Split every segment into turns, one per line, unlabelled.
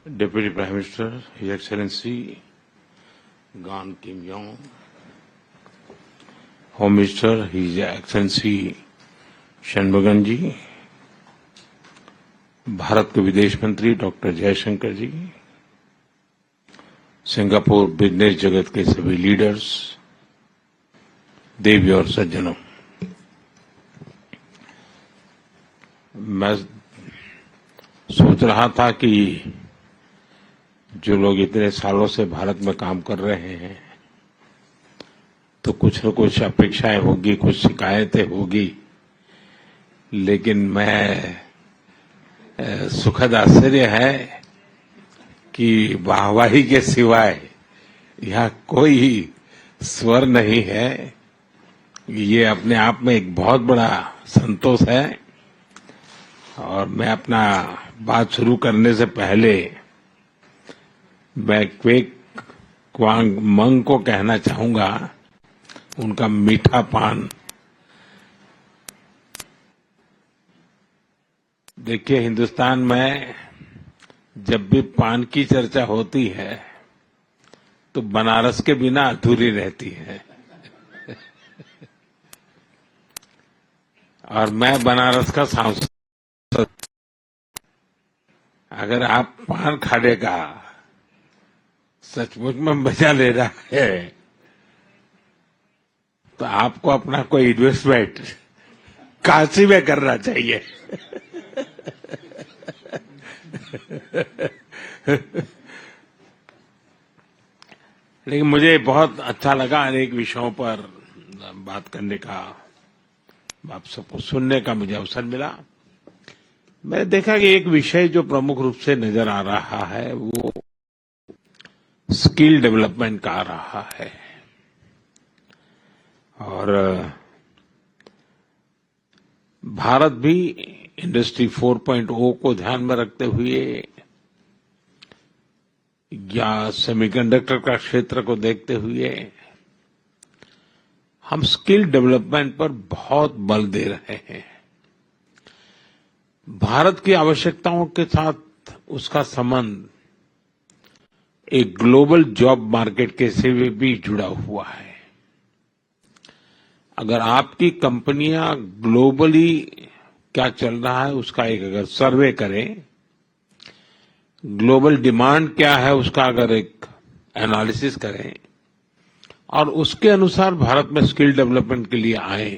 Deputy Prime Minister, His Excellency Gan Kim Yong, Home Minister, His Excellency Shanmugam जी, भारत के विदेश मंत्री doctor Jaishankar जी, Singapore business जगत के सभी लीडर्स, देवी और सज्जनों, मैं सोच रहा था कि जो लोग इतने सालों से भारत में काम कर रहे हैं तो कुछ न कुछ अपेक्षाएं होगी, कुछ शिकायतें होगी, लेकिन मैं सुखद आश्चर्य है कि वाहवाही के सिवाय यहाँ कोई स्वर नहीं है। ये अपने आप में एक बहुत बड़ा संतोष है। और मैं अपना बात शुरू करने से पहले मैं क्वेक क्वांग मंग को कहना चाहूंगा, उनका मीठा पान। देखिए, हिंदुस्तान में जब भी पान की चर्चा होती है तो बनारस के बिना अधूरी रहती है। और मैं बनारस का सांसद, अगर आप पान खाने का सचमुच में मजा ले रहा है तो आपको अपना कोई इन्वेस्टमेंट काशी में करना चाहिए। लेकिन मुझे बहुत अच्छा लगा, अनेक विषयों पर बात करने का, आप सबको सुनने का मुझे अवसर मिला। मैंने देखा कि एक विषय जो प्रमुख रूप से नजर आ रहा है वो स्किल डेवलपमेंट का आ रहा है। और भारत भी इंडस्ट्री 4.0 को ध्यान में रखते हुए या सेमीकंडक्टर का क्षेत्र को देखते हुए हम स्किल डेवलपमेंट पर बहुत बल दे रहे हैं। भारत की आवश्यकताओं के साथ उसका संबंध एक ग्लोबल जॉब मार्केट के से भी जुड़ा हुआ है। अगर आपकी कंपनियां ग्लोबली क्या चल रहा है उसका एक अगर सर्वे करें, ग्लोबल डिमांड क्या है उसका अगर एक एनालिसिस करें और उसके अनुसार भारत में स्किल डेवलपमेंट के लिए आए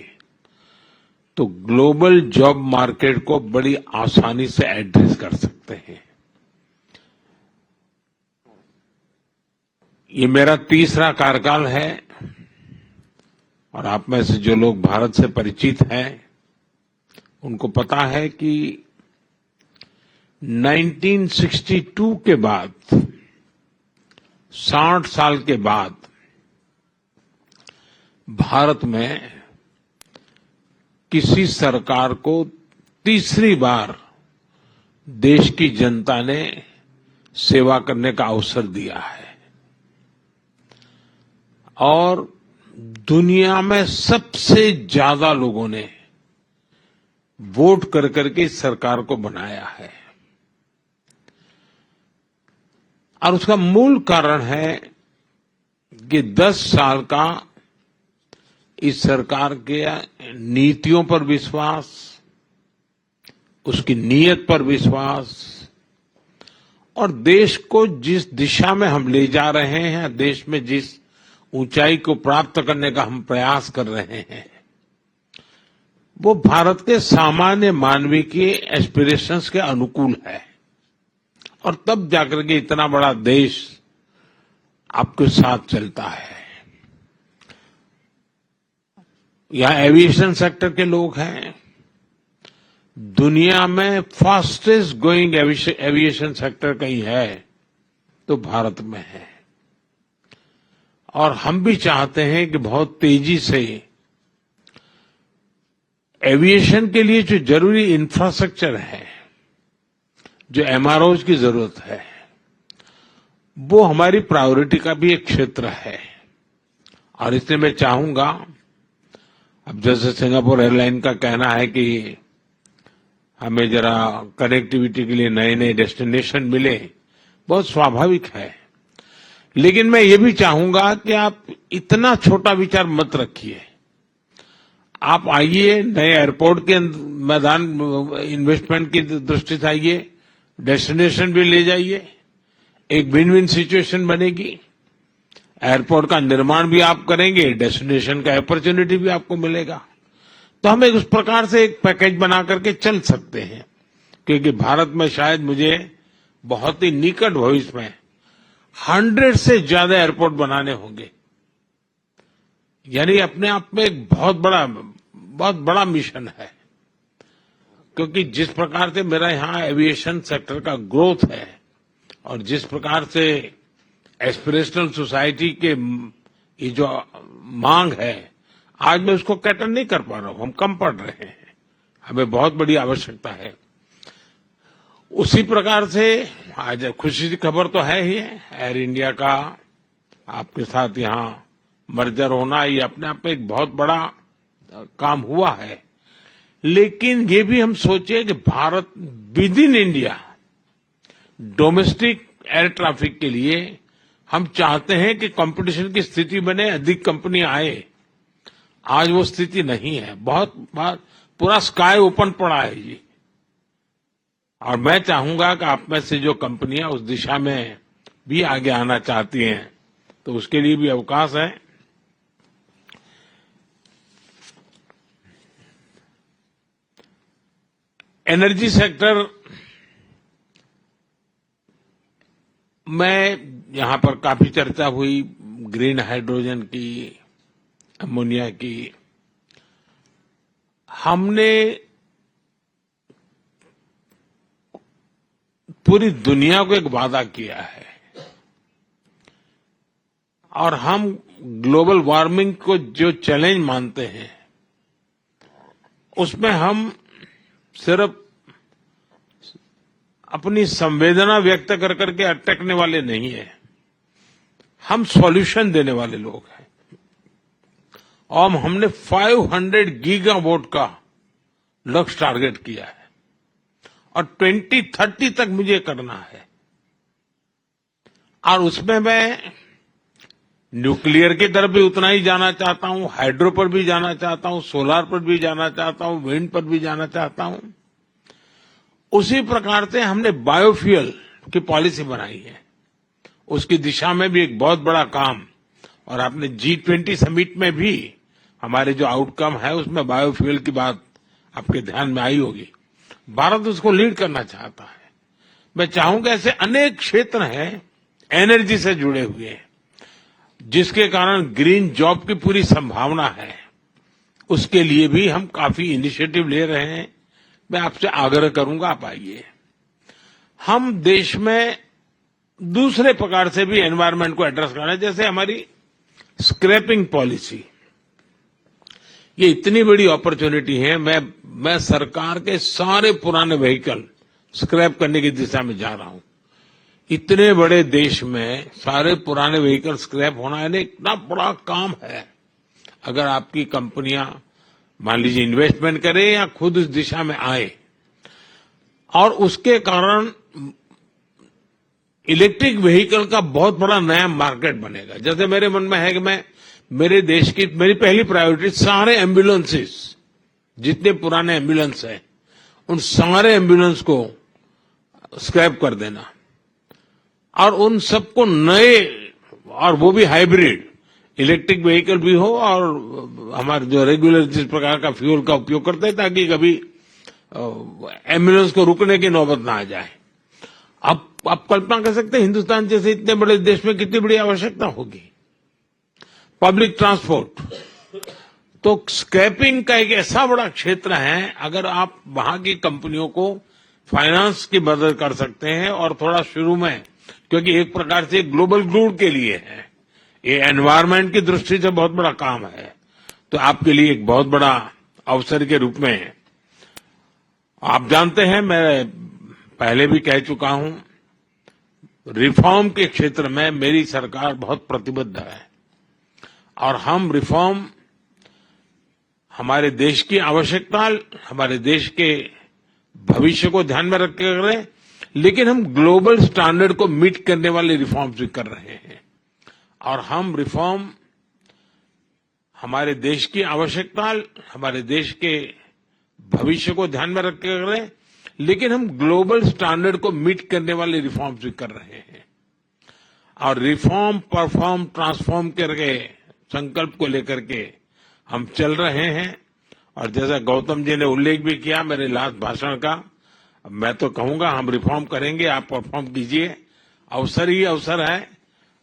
तो ग्लोबल जॉब मार्केट को बड़ी आसानी से एड्रेस कर सकते हैं। ये मेरा तीसरा कार्यकाल है और आप में से जो लोग भारत से परिचित हैं उनको पता है कि 1962 के बाद, 60 साल के बाद भारत में किसी सरकार को तीसरी बार देश की जनता ने सेवा करने का अवसर दिया है। और दुनिया में सबसे ज्यादा लोगों ने वोट कर करके इस सरकार को बनाया है। और उसका मूल कारण है कि 10 साल का इस सरकार के नीतियों पर विश्वास, उसकी नीयत पर विश्वास और देश को जिस दिशा में हम ले जा रहे हैं, देश में जिस ऊंचाई को प्राप्त करने का हम प्रयास कर रहे हैं, वो भारत के सामान्य मानवीय के एस्पिरेशंस के अनुकूल है। और तब जाकर के इतना बड़ा देश आपके साथ चलता है। यहाँ एविएशन सेक्टर के लोग हैं, दुनिया में फास्टेस्ट ग्रोइंग एविएशन सेक्टर कहीं है तो भारत में है। और हम भी चाहते हैं कि बहुत तेजी से एविएशन के लिए जो जरूरी इंफ्रास्ट्रक्चर है, जो एमआरओज की जरूरत है, वो हमारी प्रायोरिटी का भी एक क्षेत्र है। और इसलिए मैं चाहूंगा, अब जैसे सिंगापुर एयरलाइन का कहना है कि हमें जरा कनेक्टिविटी के लिए नए नए डेस्टिनेशन मिले, बहुत स्वाभाविक है। लेकिन मैं ये भी चाहूंगा कि आप इतना छोटा विचार मत रखिए। आप आइए, नए एयरपोर्ट के मैदान इन्वेस्टमेंट की दृष्टि से आइए, डेस्टिनेशन भी ले जाइए, एक विन विन सिचुएशन बनेगी। एयरपोर्ट का निर्माण भी आप करेंगे, डेस्टिनेशन का अपॉर्चुनिटी भी आपको मिलेगा। तो हम उस प्रकार से एक पैकेज बना करके चल सकते हैं, क्योंकि भारत में शायद मुझे बहुत ही निकट भविष्य में 100 से ज्यादा एयरपोर्ट बनाने होंगे। यानी अपने आप में एक बहुत बड़ा मिशन है, क्योंकि जिस प्रकार से मेरा यहाँ एविएशन सेक्टर का ग्रोथ है और जिस प्रकार से एस्पिरेशनल सोसाइटी के ये जो मांग है, आज मैं उसको कैटर नहीं कर पा रहा हूं, हम कम पड़ रहे हैं, हमें बहुत बड़ी आवश्यकता है। उसी प्रकार से आज खुशी की खबर तो है ही, एयर इंडिया का आपके साथ यहाँ मर्जर होना, ये अपने आप में एक बहुत बड़ा काम हुआ है। लेकिन ये भी हम सोचे कि Bharat with in India domestic air traffic के लिए हम चाहते हैं कि कंपटीशन की स्थिति बने, अधिक कंपनी आए। आज वो स्थिति नहीं है, बहुत पूरा स्काई ओपन पड़ा है जी। और मैं चाहूंगा कि आप में से जो कंपनियां उस दिशा में भी आगे आना चाहती हैं, तो उसके लिए भी अवकाश है। एनर्जी सेक्टर में यहां पर काफी चर्चा हुई, ग्रीन हाइड्रोजन की, अमोनिया की। हमने पूरी दुनिया को एक वादा किया है और हम ग्लोबल वार्मिंग को जो चैलेंज मानते हैं, उसमें हम सिर्फ अपनी संवेदना व्यक्त कर करके अटकने वाले नहीं है, हम सॉल्यूशन देने वाले लोग हैं। और हमने 500 गीगावाट का लक्ष्य टारगेट किया है और 2030 तक मुझे करना है। और उसमें मैं न्यूक्लियर की तरफ भी उतना ही जाना चाहता हूं, हाइड्रो पर भी जाना चाहता हूं, सोलार पर भी जाना चाहता हूं, विंड पर भी जाना चाहता हूं। उसी प्रकार से हमने बायोफ्यूल की पॉलिसी बनाई है, उसकी दिशा में भी एक बहुत बड़ा काम। और आपने G20 समिट में भी हमारे जो आउटकम है उसमें बायोफ्यूल की बात आपके ध्यान में आई होगी। भारत उसको लीड करना चाहता है। मैं चाहूंगा ऐसे अनेक क्षेत्र हैं एनर्जी से जुड़े हुए, जिसके कारण ग्रीन जॉब की पूरी संभावना है। उसके लिए भी हम काफी इनिशिएटिव ले रहे हैं। मैं आपसे आग्रह करूंगा, आप आइए। हम देश में दूसरे प्रकार से भी एनवायरनमेंट को एड्रेस करना है, जैसे हमारी स्क्रैपिंग पॉलिसी। ये इतनी बड़ी अपॉर्चुनिटी है। मैं सरकार के सारे पुराने व्हीकल स्क्रैप करने की दिशा में जा रहा हूं। इतने बड़े देश में सारे पुराने व्हीकल स्क्रैप होना यानी इतना बड़ा काम है। अगर आपकी कंपनियां मान लीजिए इन्वेस्टमेंट करें या खुद उस दिशा में आए, और उसके कारण इलेक्ट्रिक व्हीकल का बहुत बड़ा नया मार्केट बनेगा। जैसे मेरे मन में है कि मैं मेरे देश की मेरी पहली प्रायोरिटी सारे एम्बुलेंसेस, जितने पुराने एम्बुलेंस हैं, उन सारे एम्बुलेंस को स्क्रैप कर देना और उन सबको नए, और वो भी हाइब्रिड इलेक्ट्रिक व्हीकल भी हो और हमारे जो रेगुलर जिस प्रकार का फ्यूल का उपयोग करते हैं, ताकि कभी एम्बुलेंस को रुकने की नौबत ना आ जाए। अब आप कल्पना कर सकते हैं हिंदुस्तान जैसे इतने बड़े देश में कितनी बड़ी आवश्यकता होगी पब्लिक ट्रांसपोर्ट। तो स्क्रैपिंग का एक ऐसा बड़ा क्षेत्र है, अगर आप वहां की कंपनियों को फाइनेंस की मदद कर सकते हैं और थोड़ा शुरू में, क्योंकि एक प्रकार से ग्लोबल गुड के लिए है, ये एनवायरनमेंट की दृष्टि से बहुत बड़ा काम है, तो आपके लिए एक बहुत बड़ा अवसर के रूप में। आप जानते हैं, मैं पहले भी कह चुका हूं, रिफॉर्म के क्षेत्र में मेरी सरकार बहुत प्रतिबद्ध है और हम रिफॉर्म हमारे देश की आवश्यकता, हमारे देश के भविष्य को ध्यान में रख के करें, लेकिन हम ग्लोबल स्टैंडर्ड को मीट करने वाले रिफॉर्म्स भी कर रहे हैं। और हम रिफॉर्म हमारे देश की आवश्यकता, हमारे देश के भविष्य को ध्यान में रख कर कर रहे हैं, लेकिन हम ग्लोबल स्टैंडर्ड को मीट करने वाले रिफॉर्म्स भी कर रहे हैं। और रिफॉर्म, परफॉर्म, ट्रांसफॉर्म करके संकल्प को लेकर के हम चल रहे हैं। और जैसा गौतम जी ने उल्लेख भी किया मेरे लास्ट भाषण का, मैं तो कहूंगा हम रिफॉर्म करेंगे, आप परफॉर्म कीजिए। अवसर ही अवसर है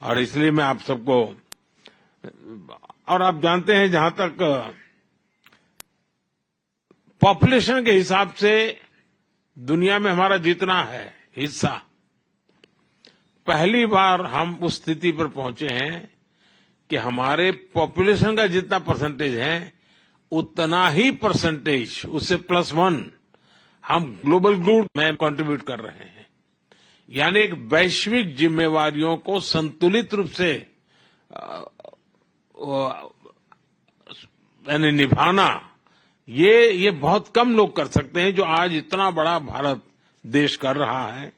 और इसलिए मैं आप सबको, और आप जानते हैं जहां तक पॉपुलेशन के हिसाब से दुनिया में हमारा जितना है हिस्सा, पहली बार हम उस स्थिति पर पहुंचे हैं कि हमारे पॉपुलेशन का जितना परसेंटेज है उतना ही परसेंटेज, उससे +1 हम ग्लोबल गुड में कंट्रीब्यूट कर रहे हैं। यानी एक वैश्विक जिम्मेवारियों को संतुलित रूप से यानी निभाना, ये बहुत कम लोग कर सकते हैं जो आज इतना बड़ा भारत देश कर रहा है।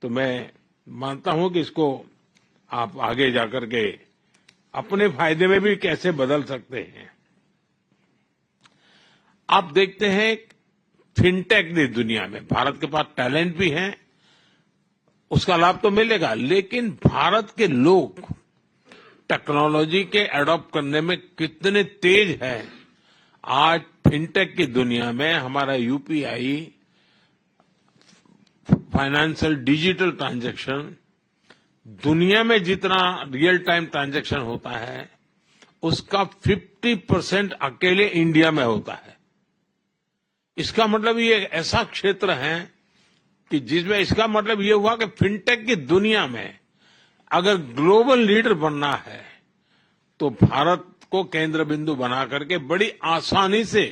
तो मैं मानता हूं कि इसको आप आगे जाकर के अपने फायदे में भी कैसे बदल सकते हैं। आप देखते हैं फिनटेक की दुनिया में भारत के पास टैलेंट भी है, उसका लाभ तो मिलेगा, लेकिन भारत के लोग टेक्नोलॉजी के एडॉप्ट करने में कितने तेज हैं। आज फिनटेक की दुनिया में हमारा यूपीआई, फाइनेंशियल डिजिटल ट्रांजैक्शन, दुनिया में जितना रियल टाइम ट्रांजैक्शन होता है उसका 50% अकेले इंडिया में होता है। इसका मतलब ये ऐसा क्षेत्र है कि जिसमें, इसका मतलब ये हुआ कि फिनटेक की दुनिया में अगर ग्लोबल लीडर बनना है तो भारत को केंद्र बिंदु बना करके बड़ी आसानी से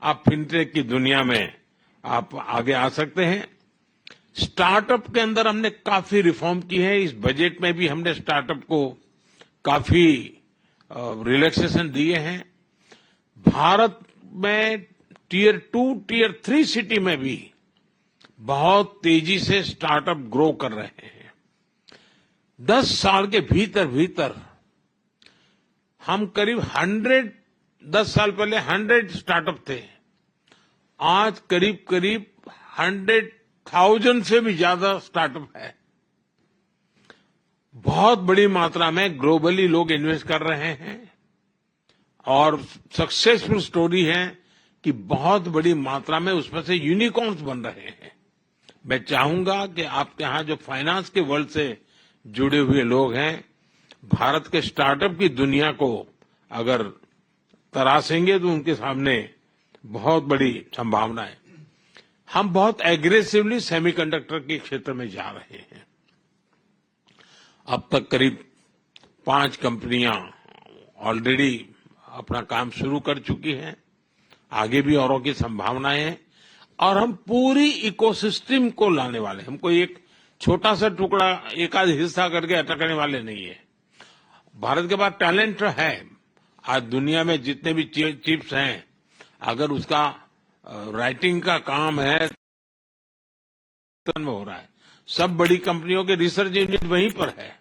आप फिनटेक की दुनिया में आप आगे आ सकते हैं। स्टार्टअप के अंदर हमने काफी रिफॉर्म की है। इस बजट में भी हमने स्टार्टअप को काफी रिलैक्सेशन दिए हैं। भारत में टियर 2, टियर 3 सिटी में भी बहुत तेजी से स्टार्टअप ग्रो कर रहे हैं। 10 साल के भीतर भीतर हम करीब 10 साल पहले 100 स्टार्टअप थे, आज करीब करीब 100,000 से भी ज्यादा स्टार्टअप है। बहुत बड़ी मात्रा में ग्लोबली लोग इन्वेस्ट कर रहे हैं और सक्सेसफुल स्टोरी है कि बहुत बड़ी मात्रा में उसमें से यूनिकॉर्न्स बन रहे हैं। मैं चाहूंगा कि आपके यहां जो फाइनेंस के वर्ल्ड से जुड़े हुए लोग हैं, भारत के स्टार्टअप की दुनिया को अगर तराशेंगे तो उनके सामने बहुत बड़ी संभावना है। हम बहुत एग्रेसिवली सेमीकंडक्टर के क्षेत्र में जा रहे हैं। अब तक करीब 5 कंपनियां ऑलरेडी अपना काम शुरू कर चुकी हैं, आगे भी औरों की संभावनाएं हैं और हम पूरी इकोसिस्टम को लाने वाले हैं। हम कोई एक छोटा सा टुकड़ा, एक आध हिस्सा करके अटकने वाले नहीं है। भारत के पास टैलेंट है। आज दुनिया में जितने भी चिप्स हैं, अगर उसका राइटिंग का काम है में हो रहा है, सब बड़ी कंपनियों के रिसर्च यूनिट वहीं पर है।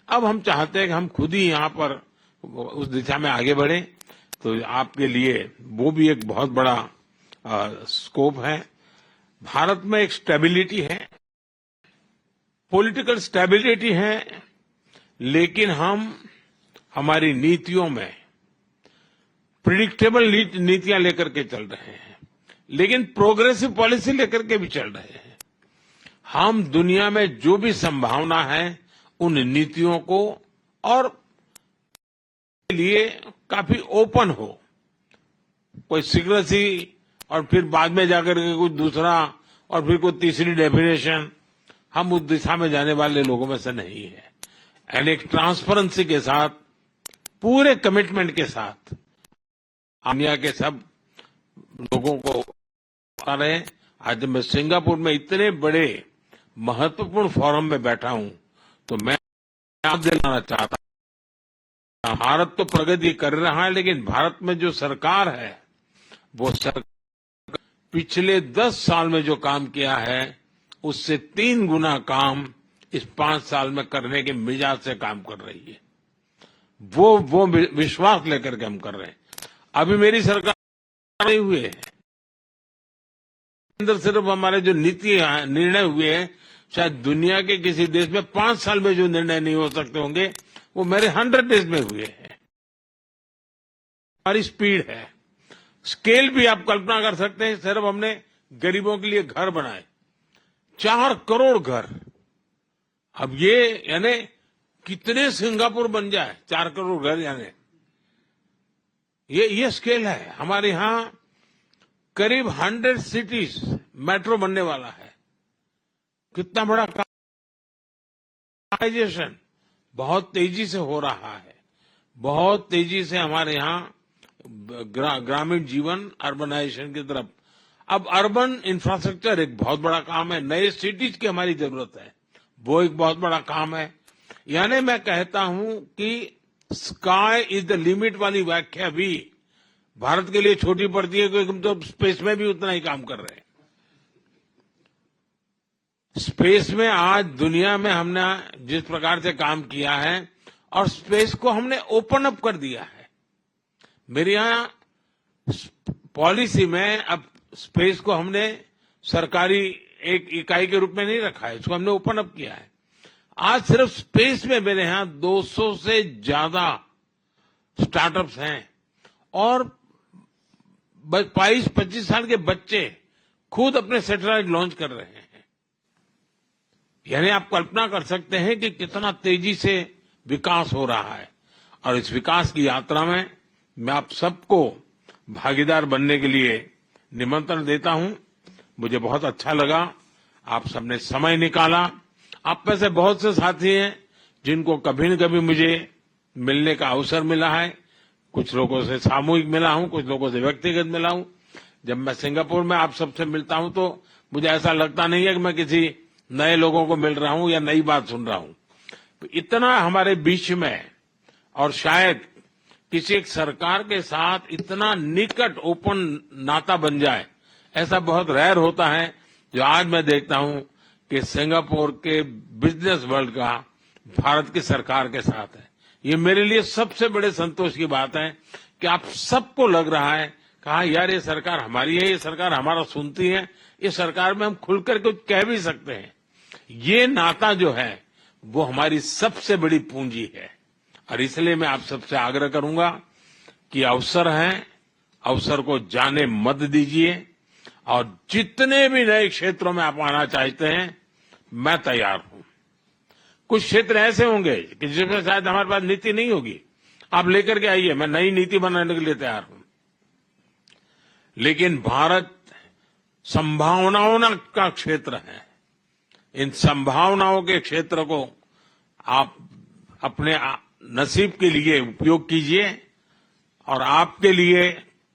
अब हम चाहते हैं कि हम खुद ही यहां पर उस दिशा में आगे बढ़े, तो आपके लिए वो भी एक बहुत बड़ा स्कोप है। भारत में एक स्टेबिलिटी है, पॉलिटिकल स्टेबिलिटी है, लेकिन हम हमारी नीतियों में प्रिडिक्टेबल नीतियां लेकर के चल रहे हैं, लेकिन प्रोग्रेसिव पॉलिसी लेकर के भी चल रहे हैं। हम दुनिया में जो भी संभावना है उन नीतियों को और के लिए काफी ओपन हो, कोई सीक्रेसी और फिर बाद में जाकर के कुछ दूसरा और फिर कोई तीसरी डेफिनेशन, हम उस दिशा में जाने वाले लोगों में से नहीं है। एंड एक ट्रांसपेरेंसी के साथ, पूरे कमिटमेंट के साथ दुनिया के सब लोगों को बता रहे हैं। आज मैं सिंगापुर में इतने बड़े महत्वपूर्ण फोरम में बैठा हूं तो मैं याद दिलाना चाहता हूं, भारत तो प्रगति कर रहा है, लेकिन भारत में जो सरकार है वो सरकार पिछले 10 साल में जो काम किया है उससे 3 गुना काम इस 5 साल में करने के मिजाज से काम कर रही है। वो विश्वास लेकर के हम कर रहे हैं। अभी मेरी सरकार नहीं हुए हैं, अंदर सिर्फ हमारे जो नीति निर्णय हुए हैं, शायद दुनिया के किसी देश में 5 साल में जो निर्णय नहीं हो सकते होंगे, वो मेरे 100 डेज में हुए हैं। हमारी स्पीड है, स्केल भी आप कल्पना कर सकते हैं। सिर्फ हमने गरीबों के लिए घर बनाए, 4 करोड़ घर। अब ये यानी कितने सिंगापुर बन जाए, 4 करोड़ घर, यानी ये स्केल है। हमारे यहां करीब 100 सिटीज मेट्रो बनने वाला है। कितना बड़ा काम, बहुत तेजी से हो रहा है। बहुत तेजी से हमारे यहां ग्रामीण जीवन अर्बनाइजेशन की तरफ। अब अर्बन इंफ्रास्ट्रक्चर एक बहुत बड़ा काम है, नए सिटीज की हमारी जरूरत है, वो एक बहुत बड़ा काम है। यानी मैं कहता हूं कि स्काई इज द लिमिट वाली व्याख्या भी भारत के लिए छोटी पड़ती है, क्योंकि हम तो स्पेस में भी उतना ही काम कर रहे हैं। स्पेस में आज दुनिया में हमने जिस प्रकार से काम किया है और स्पेस को हमने ओपन अप कर दिया है। मेरे यहां पॉलिसी में अब स्पेस को हमने सरकारी एक इकाई के रूप में नहीं रखा है, इसको हमने ओपन अप किया है। आज सिर्फ स्पेस में मेरे यहां 200 से ज्यादा स्टार्टअप्स हैं और 22-25 साल के बच्चे खुद अपने सैटेलाइट लॉन्च कर रहे हैं। यानी आप कल्पना कर सकते हैं कि कितना तेजी से विकास हो रहा है। और इस विकास की यात्रा में मैं आप सबको भागीदार बनने के लिए निमंत्रण देता हूं। मुझे बहुत अच्छा लगा, आप सबने समय निकाला। आप में से बहुत से साथी हैं जिनको कभी न कभी मुझे मिलने का अवसर मिला है। कुछ लोगों से सामूहिक मिला हूं, कुछ लोगों से व्यक्तिगत मिला हूं। जब मैं सिंगापुर में आप सबसे मिलता हूं तो मुझे ऐसा लगता नहीं है कि मैं किसी नए लोगों को मिल रहा हूं या नई बात सुन रहा हूं। तो इतना हमारे बीच में, और शायद किसी एक सरकार के साथ इतना निकट ओपन नाता बन जाए, ऐसा बहुत रेयर होता है। जो आज मैं देखता हूं कि सिंगापुर के बिजनेस वर्ल्ड का भारत की सरकार के साथ है। ये मेरे लिए सबसे बड़े संतोष की बात है कि आप सबको लग रहा है कहा यार ये सरकार हमारी है, ये सरकार हमारा सुनती है, ये सरकार में हम खुलकर कुछ कह भी सकते हैं। ये नाता जो है वो हमारी सबसे बड़ी पूंजी है। और इसलिए मैं आप सबसे आग्रह करूंगा कि अवसर है, अवसर को जाने मत दीजिए। और जितने भी नए क्षेत्रों में आप आना चाहते हैं, मैं तैयार हूं। कुछ क्षेत्र ऐसे होंगे कि जिसमें शायद हमारे पास नीति नहीं होगी, आप लेकर के आइए, मैं नई नीति बनाने के लिए तैयार हूं। लेकिन भारत संभावनाओं का क्षेत्र है। इन संभावनाओं के क्षेत्र को आप अपने नसीब के लिए उपयोग कीजिए और आपके लिए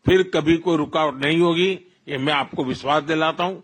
फिर कभी कोई रुकावट नहीं होगी, ये मैं आपको विश्वास दिलाता हूं।